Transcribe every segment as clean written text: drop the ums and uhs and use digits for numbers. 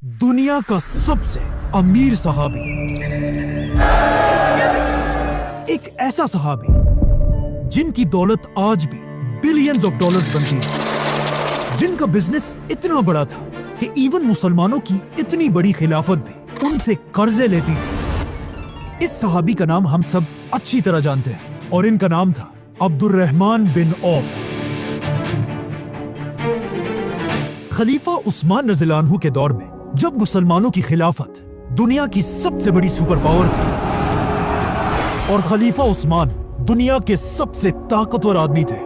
दुनिया का सबसे अमीर सहाबी, एक ऐसा सहाबी जिनकी दौलत आज भी बिलियंस ऑफ डॉलर्स बनती है, जिनका बिजनेस इतना बड़ा था कि इवन मुसलमानों की इतनी बड़ी खिलाफत भी उनसे कर्जे लेती थी। इस सहाबी का नाम हम सब अच्छी तरह जानते हैं और इनका नाम था अब्दुर्रहमान बिन औफ। खलीफा उस्मान रज़ियल्लाहु अन्हु के दौर में जब मुसलमानों की खिलाफत दुनिया की सबसे बड़ी सुपर पावर थी और खलीफा उस्मान दुनिया के सबसे ताकतवर आदमी थे,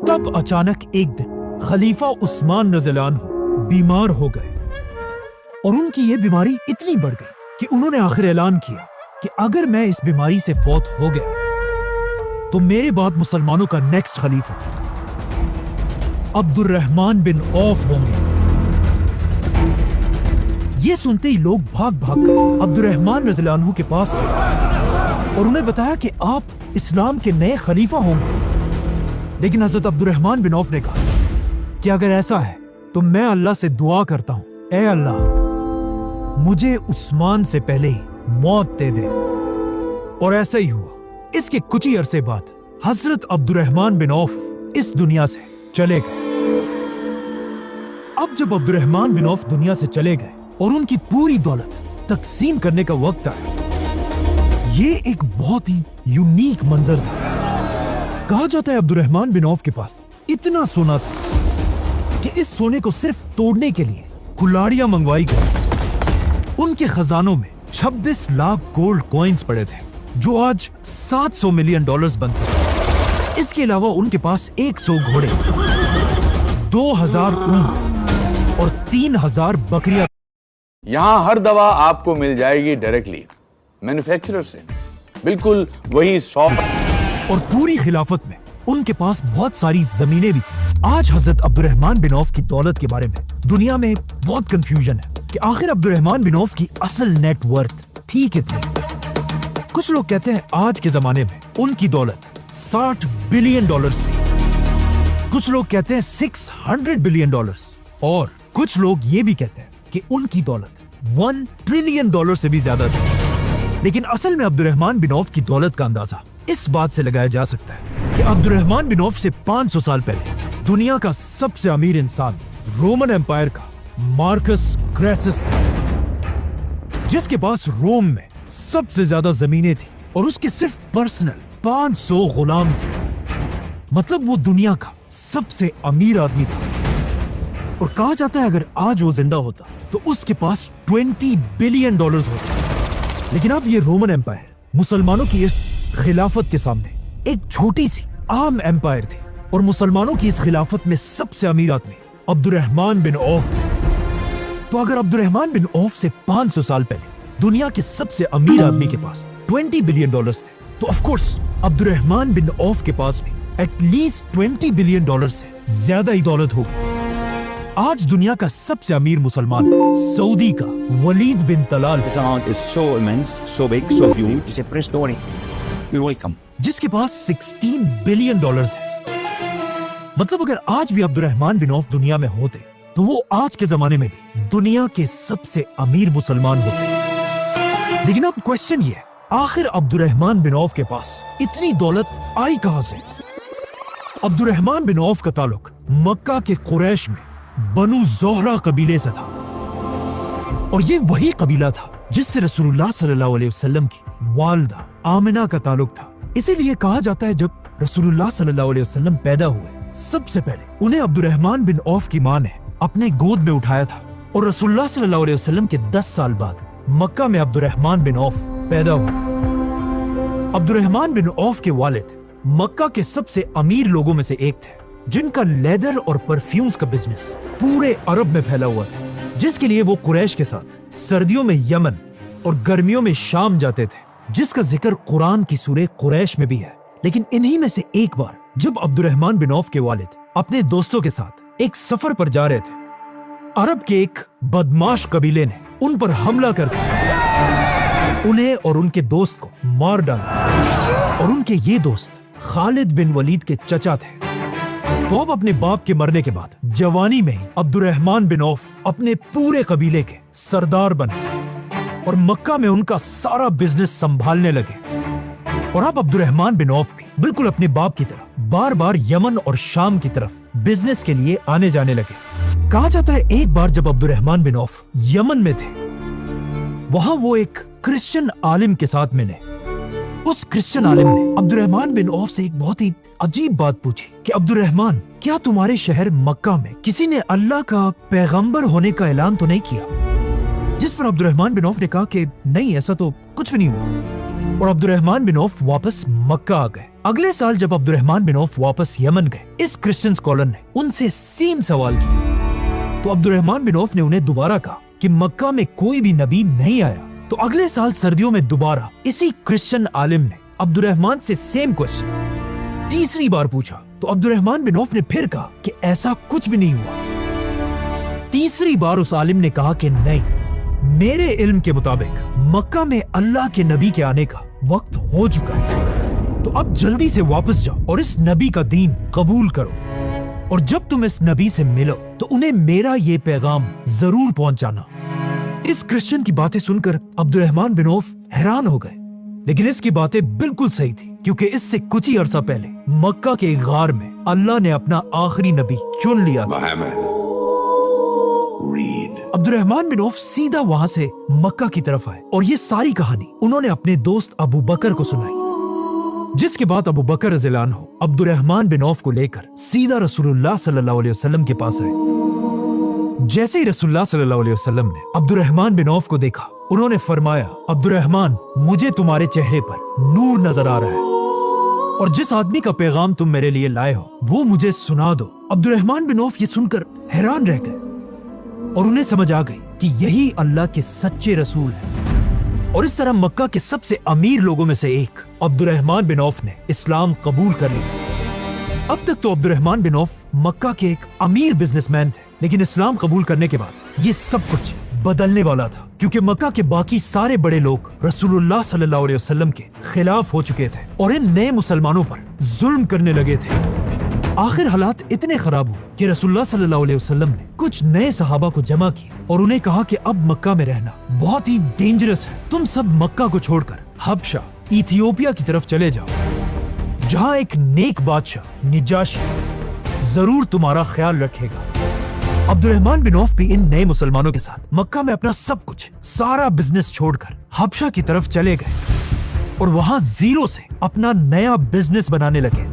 तब अचानक एक दिन खलीफा उस्मान रज़ियल्लाहु अन्हु बीमार हो गए और उनकी ये बीमारी इतनी बढ़ गई कि उन्होंने आखिर ऐलान किया कि अगर मैं इस बीमारी से फौत हो गया तो मेरे बाद मुसलमानों का नेक्स्ट खलीफा अब्दुर्रहमान बिन औफ होंगे। ये सुनते ही लोग भाग भाग कर अब्दुर्रहमान रज़ियल्लाहु अन्हु के पास गए और उन्हें बताया कि आप इस्लाम के नए खलीफा होंगे। लेकिन हजरत अब्दुर्रहमान बिन औफ ने कहा कि अगर ऐसा है तो मैं अल्लाह से दुआ करता हूं, ऐ अल्लाह मुझे उस्मान से पहले ही मौत दे दे। और ऐसा ही हुआ। इसके कुछ ही अरसे बाद हजरत अब्दुर्रहमान बिन औफ इस दुनिया से चले गए। अब जब अब्दुर्रहमान बिन औफ दुनिया से चले गए और उनकी पूरी दौलत तकसीम करने का वक्त आया, ये एक बहुत ही यूनिक मंजर था। कहा जाता है अब्दुर्रहमान बिन औफ के पास इतना सोना था कि इस सोने को सिर्फ तोड़ने के लिए कुल्हाड़ियां मंगवाई गई। उनके खजानों में 26 लाख गोल्ड कॉइन्स पड़े थे जो आज 700 मिलियन डॉलर्स बनते हैं। इसके अलावा उनके पास 100 घोड़े, 2000 ऊंट और 3000 बकरियां। यहाँ हर दवा आपको मिल जाएगी डायरेक्टली मैन्युफैक्चरर से, बिल्कुल वही 100। और पूरी खिलाफत में उनके पास बहुत सारी जमीनें भी थी। आज हजरत अब्दुर्रहमान बिन औफ की दौलत के बारे में दुनिया में बहुत कंफ्यूजन है कि आखिर अब्दुर्रहमान बिन औफ की असल नेट वर्थ थी कितनी। कुछ लोग कहते हैं आज के जमाने में उनकी दौलत 60 बिलियन डॉलर्स थी, कुछ लोग कहते हैं 600 बिलियन डॉलर्स, और कुछ लोग ये भी कहते हैं कि उनकी दौलत 1 ट्रिलियन डॉलर से भी ज्यादा थी। लेकिन असल में अब्दुर्रहमान बिन औफ की दौलत का अंदाजा इस बात से लगाया जा सकता है कि अब्दुर्रहमान बिन औफ से 500 साल पहले दुनिया का सबसे अमीर इंसान रोमन एम्पायर का मार्कस क्रेसस था, जिसके पास रोम में सबसे ज्यादा जमीनें थी और उसके सिर्फ पर्सनल 500 गुलाम थे। मतलब वो दुनिया का सबसे अमीर आदमी था। और कहा जाता है अगर आज वो जिंदा होता तो उसके पास 20 बिलियन डॉलर्स होते। लेकिन अब ये रोमन एम्पायर मुसलमानों की इस खिलाफत के सामने एक छोटी सी आम एम्पायर थी और मुसलमानों की इस खिलाफत में सबसे अमीर आदमी अब्दुर्रहमान बिन औफ थे। तो अगर अब्दुर्रहमान बिन औफ से 500 साल पहले दुनिया के सबसे अमीर आदमी के पास 20 बिलियन डॉलर्स थे, तो of course Abdur Rahman bin Auf के पास भी एटलीस्ट 20 बिलियन डॉलर से ज्यादा ही दौलत होगी। आज दुनिया का सबसे अमीर मुसलमान सऊदी का वलीद बिन Talal, This amount is so immense, so big, so huge. It's a press story. You're welcome. जिसके पास 16 बिलियन डॉलर्स है। मतलब अगर आज भी अब्दुर्रहमान बिन औफ दुनिया में होते तो वो आज के जमाने में भी दुनिया के सबसे अमीर मुसलमान होते। लेकिन अब क्वेश्चन ये है, आखिर अब्दुर्रहमान बिन औफ के पास इतनी दौलत आई कहां से? अब्दुर्रहमान बिन औफ का ताल्लुक मक्का के कुरैश में बनु ज़ोहरा कबीले से था और ये वही कबीला था जिससे रसूलुल्लाह सल्लल्लाहु अलैहि वसल्लम की वालिदा आमिना का ताल्लुक था। इसीलिए कहा जाता है जब रसूलुल्लाह सल्लल्लाहु अलैहि वसल्लम पैदा हुए, सबसे पहले उन्हें अब्दुर्रहमान बिन औफ की मां ने अपने गोद में उठाया था और रसूलुल्लाह सल्लल्लाहु अलैहि वसल्लम के 10 साल बाद मक्का में अब्दुर्रहमान बिन औफ पैदा हुए। अब्दुर्रहमान बिन औफ के वालिद मक्का के सबसे अमीर लोगों में से एक थे, जिनका लेदर और परफ्यूम्स का बिजनेस पूरे अरब में फैला हुआ था, जिसके लिए वो कुरैश के साथ सर्दियों में यमन और गर्मियों में शाम जाते थे, जिसका जिक्र कुरान की सूरह कुरैश में भी है। लेकिन इन्हीं में से एक बार जब अब्दुर्रहमान बिन औफ के वालिद अपने दोस्तों के साथ एक सफर पर जा रहे थे, अरब के एक बदमाश कबीले ने उन पर हमला करके उन्हें और उनके दोस्त को मार डाला। और उनके ये दोस्त खालिद बिन वलीद के चचा थे। तो अब अपने बाप के मरने के बाद जवानी में ही अब्दुर्रहमान बिन औफ अपने पूरे कबीले के सरदार बने और मक्का में उनका सारा बिजनेस संभालने लगे। और अब अब्दुर्रहमान बिन औफ भी बिल्कुल अपने बाप की तरह बार बार यमन और शाम की तरफ बिजनेस के लिए आने जाने लगे। कहा जाता है एक बार जब अब्दुर्रहमान बिन औफ यमन में थे, वहां वो एक क्रिश्चियन आलिम के साथ मिले। उस क्रिश्चियन आलिम ने अब्दुर्रहमान बिन औफ से एक बहुत ही अजीब बात पूछी कि अब्दुर्रहमान, क्या तुम्हारे शहर मक्का में किसी ने अल्लाह का पैगंबर होने का ऐलान तो नहीं किया? जिस पर अब्दुर्रहमान बिन औफ ने कहा कि नहीं, ऐसा तो कुछ भी नहीं हुआ। और अब्दुर्रहमान बिन औफ वापस मक्का आ गए। अगले साल जब अब्दुर्रहमान बिन औफ वापस यमन गए, इस क्रिश्चियन स्कॉलर ने उनसे सेम सवाल किया। तो अब्दुर्रहमान बिन औफ ने उन्हें दोबारा कहा कि मक्का में कोई भी नबी नहीं आया। तो अगले साल सर्दियों में दोबारा इसी क्रिश्चियन आलिम ने अब्दुर्रहमान से सेम क्वेश्चन तीसरी बार पूछा। तो अब्दुर्रहमान बिन औफ ने फिर कहा कि ऐसा कुछ भी नहीं हुआ। तीसरी बार उस आलिम ने कहा कि नहीं, मेरे इल्म के मुताबिक मक्का में अल्लाह के नबी के आने का वक्त हो चुका है। तो अब जल्दी से वापस जाओ और इस नबी का दीन कबूल करो। और जब तुम इस नबी से मिलो तो उन्हें मेरा ये पैगाम जरूर पहुंचाना। इस क्रिश्चियन की बातें सुनकर अब्दुर्रहमान बिन औफ हैरान हो गए, लेकिन इसकी बातें बिल्कुल सही थी, क्योंकि इससे कुछ ही अरसा पहले मक्का के एक गार में अल्लाह ने अपना आखिरी नबी चुन लिया था। अब्दुर्रहमान बिन औफ सीधा वहां से मक्का की तरफ आए और ये सारी कहानी उन्होंने अपने दोस्त अबू बकर को सुनाई। जिसके बाद अबू बकर रज़ियल्लाहु अन्हु अब्दुर्रहमान बिन औफ को लेकर सीधा रसूलुल्लाह सल्लल्लाहु अलैहि वसल्लम के पास आए। जैसे ही रसूलुल्लाह सल्लल्लाहु अलैहि वसल्लम ने अब्दुर्रहमान बिन औफ को देखा, उन्होंने फरमाया, अब्दुर्रहमान, मुझे तुम्हारे चेहरे पर नूर नजर आ रहा है और जिस आदमी का पैगाम तुम मेरे लिए लाए हो वो मुझे सुना दो। अब्दुर्रहमान बिन औफ ये सुनकर हैरान रह गए और उन्हें समझ आ गई कि यही अल्लाह के सच्चे रसूल हैं। और इस तरह मक्का के सबसे अमीर लोगों में से एक अब्दुर्रहमान बिन औफ ने इस्लाम कबूल कर लिया। अब तक तो अब्दुर्रहमान बिन औफ मक्का के एक अमीर बिजनेसमैन थे, लेकिन इस्लाम कबूल करने के बाद ये सब कुछ बदलने वाला था, क्योंकि मक्का के बाकी सारे बड़े लोग रसूलुल्लाह सल्लल्लाहु अलैहि वसल्लम के खिलाफ हो चुके थे और इन नए मुसलमानों पर जुल्म करने लगे थे। आखिर हालात इतने खराब हुए कि रसूलुल्लाह सल्लल्लाहु अलैहि वसल्लम ने कुछ नए सहाबा को जमा किया और उन्हें कहा कि अब मक्का में रहना बहुत ही डेंजरस है। तुम सब मक्का को छोड़कर हबशा, इथियोपिया की तरफ चले जाओ, जहां एक नेक बादशाह निजाशी जरूर तुम्हारा ख्याल रखेगा। अब्दुर्रहमान बिन औफ भी इन नए मुसलमानों के साथ मक्का में अपना सब कुछ, सारा बिजनेस छोड़कर हबशा की तरफ चले गए और वहां जीरो से अपना नया बिजनेस बनाने लगे।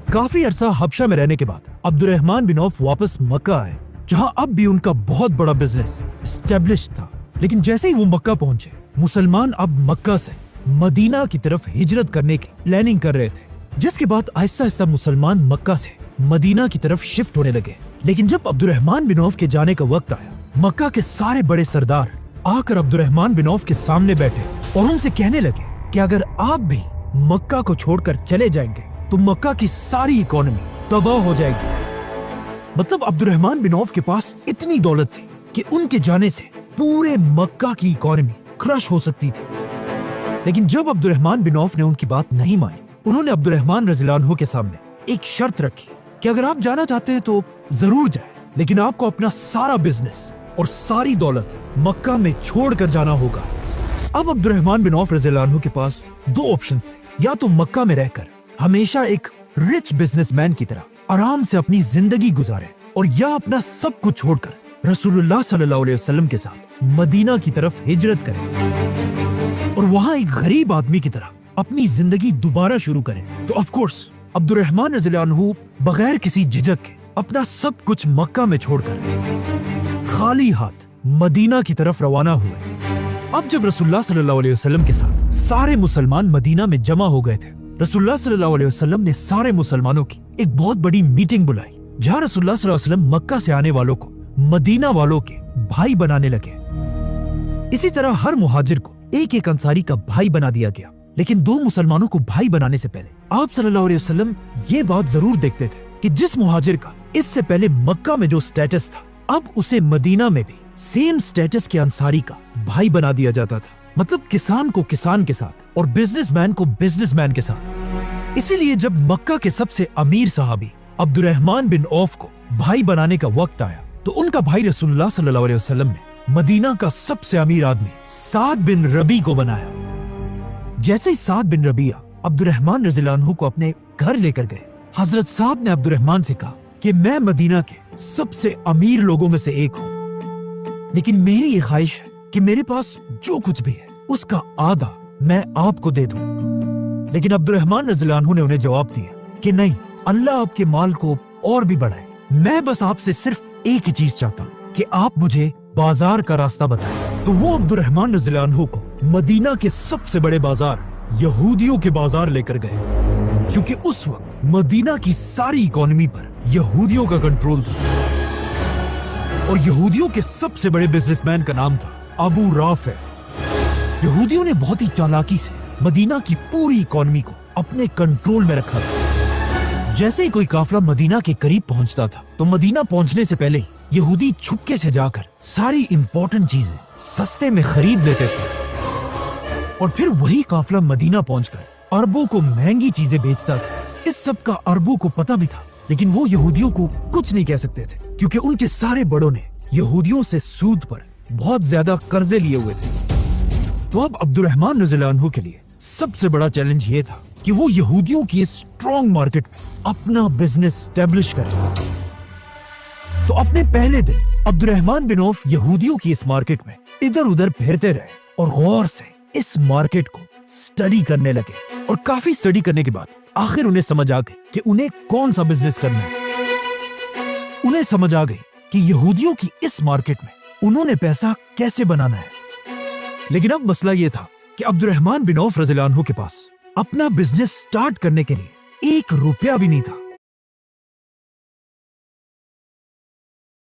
काफी अरसा हबशा में रहने के बाद अब्दुर्रहमान बिन औफ वापस मक्का आए, जहां अब भी उनका बहुत बड़ा बिजनेस एस्टेब्लिश था। लेकिन जैसे ही वो मक्का पहुंचे, मुसलमान अब मक्का से मदीना की तरफ हिजरत करने की प्लानिंग कर रहे थे, जिसके बाद आहिस्ता आहिस्ता मुसलमान मक्का से मदीना की तरफ शिफ्ट होने लगे। लेकिन जब अब्दुर्रहमान बिन औफ के जाने का वक्त आया, मक्का के सारे बड़े सरदार आकर अब्दुर्रहमान बिन औफ के सामने बैठे और उनसे कहने लगे कि अगर आप भी मक्का को छोड़कर चले जाएंगे तो मक्का की सारी इकोनॉमी तबाह हो जाएगी। मतलब अब्दुर्रहमान बिन औफ के पास इतनी दौलत थी कि उनके जाने से पूरे मक्का की इकोनॉमी क्रश हो सकती थी। लेकिन जब अब्दुर्रहमान बिन औफ ने उनकी बात नहीं मानी, उन्होंने अब्दुर्रहमान रज़ियल्लाहु अन्हु के सामने एक शर्त रखी कि अगर आप जाना चाहते हैं तो जरूर जाए, लेकिन आपको अपना सारा बिजनेस और सारी दौलत मक्का में छोड़कर जाना होगा। अब अब्दुर्रहमान बिन औफ रज़ियल्लाहु अन्हु के पास दो ऑप्शंस थे, या तो मक्का में रहकर हमेशा एक रिच बिजनेसमैन की तरह आराम से अपनी जिंदगी गुजारे, और या अपना सब कुछ छोड़कर रसूलुल्लाह सल्लल्लाहु अलैहि वसल्लम के साथ मदीना की तरफ हिजरत करें और वहां एक गरीब आदमी की तरह अपनी जिंदगी दोबारा शुरू करें। तो ऑफ कोर्स अब्दुर्रहमान रज़ियल्लाहु अन्हु बगैर किसी झिझक के अपना सब कुछ मक्का में छोड़कर खाली हाथ मदीना की तरफ रवाना हुए। अब जब रसूलुल्लाह सल्लल्लाहु अलैहि वसल्लम के साथ सारे मुसलमान मदीना में जमा हो गए थे, रसूलुल्लाह सल्लल्लाहु अलैहि वसल्लम ने सारे मुसलमानों की एक बहुत बड़ी मीटिंग बुलाई, जहां रसूलुल्लाह सल्लल्लाहु अलैहि वसल्लम मक्का से आने वालों को मदीना वालों के भाई बनाने लगे। इसी तरह हर मुहाजिर को एक एक अंसारी का भाई बना दिया गया। लेकिन दो मुसलमानों को भाई बनाने से पहले आप सल्लल्लाहु अलैहि वसल्लम ये बात जरूर देखते थे कि जिस मुहाजिर का इससे पहले मक्का में जो स्टेटस था, अब उसे मदीना में भी सेम स्टेटस के अंसारी का भाई बना दिया जाता था। मतलब किसान को किसान के साथ और बिजनेसमैन को बिजनेसमैन के साथ। इसीलिए जब मक्का के सबसे अमीर सहाबी अब्दुर्रहमान बिन औफ को भाई बनाने का वक्त आया तो उनका भाई रसूलुल्लाह सल्लल्लाहु अलैहि वसल्लम ने मदीना का सबसे अमीर आदमी साद बिन रबी को बनाया। जैसे ही साद बिन रबिया अब्दुर्रहमान रज़ियल्लाहु अन्हु को अपने घर लेकर गए, हजरत साद ने अब्दुर्रहमान से कहा कि मैं मदीना के सबसे अमीर लोगों में से एक हूँ, लेकिन मेरी ये ख्वाहिश है कि मेरे पास जो कुछ भी है उसका आधा मैं आपको दे दूं। लेकिन अब्दुर्रहमान रज़ियल्लाहु अन्हु ने उन्हें जवाब दिया कि नहीं, अल्लाह आपके माल को और भी बढ़ाए, मैं बस आपसे सिर्फ एक ही चीज चाहता हूँ कि आप मुझे बाजार का रास्ता बताएं। तो वो अब्दुर्रहमान रज़ियल्लाहु अन्हु को मदीना के सबसे बड़े बाजार यहूदियों के बाजार लेकर गए, क्योंकि उस वक्त मदीना की सारी इकोनॉमी पर यहूदियों का कंट्रोल था और यहूदियों के सबसे बड़े बिजनेसमैन का नाम था अबू राफे। यहूदियों ने बहुत ही चालाकी से मदीना की पूरी इकोनॉमी को अपने कंट्रोल में रखा था। जैसे ही कोई काफिला मदीना के करीब पहुंचता था तो मदीना पहुंचने से पहले ही यहूदी छुपके से जाकर सारी इंपॉर्टेंट चीजें सस्ते में खरीद लेते थे और फिर वही काफिला मदीना पहुंचकर अरबों को महंगी चीजें बेचता था। इस सब का अरबों को पता भी था, लेकिन वो यहूदियों को कुछ नहीं कह सकते थे क्योंकि उनके सारे बड़ों ने यहूदियों से सूद पर बहुत ज्यादा कर्जे लिए हुए थे। तो अब अब्दुर्रहमान रज़ियल्लाहु अन्हु के लिए सबसे बड़ा चैलेंज ये था कि वो यहूदियों की इस स्ट्रॉन्ग मार्केट में अपना बिजनेस स्टैब्लिश करें। तो अपने पहले दिन अब्दुर्रहमान बिन औफ यहूदियों की इस मार्केट में इधर उधर फिरते रहे और गौर से इस मार्केट को स्टडी करने लगे और काफी स्टडी करने के बाद आखिर उन्हें समझ आ गई कि उन्हें कौन सा बिजनेस करना है। उन्हें समझ आ गई कि यहूदियों की इस मार्केट में उन्होंने पैसा कैसे बनाना है। लेकिन अब मसला यह था कि अब्दुर्रहमान बिन औफ रज़ियल्लाहु अन्हु के पास अपना बिजनेस स्टार्ट करने के लिए 1 रुपया भी नहीं था।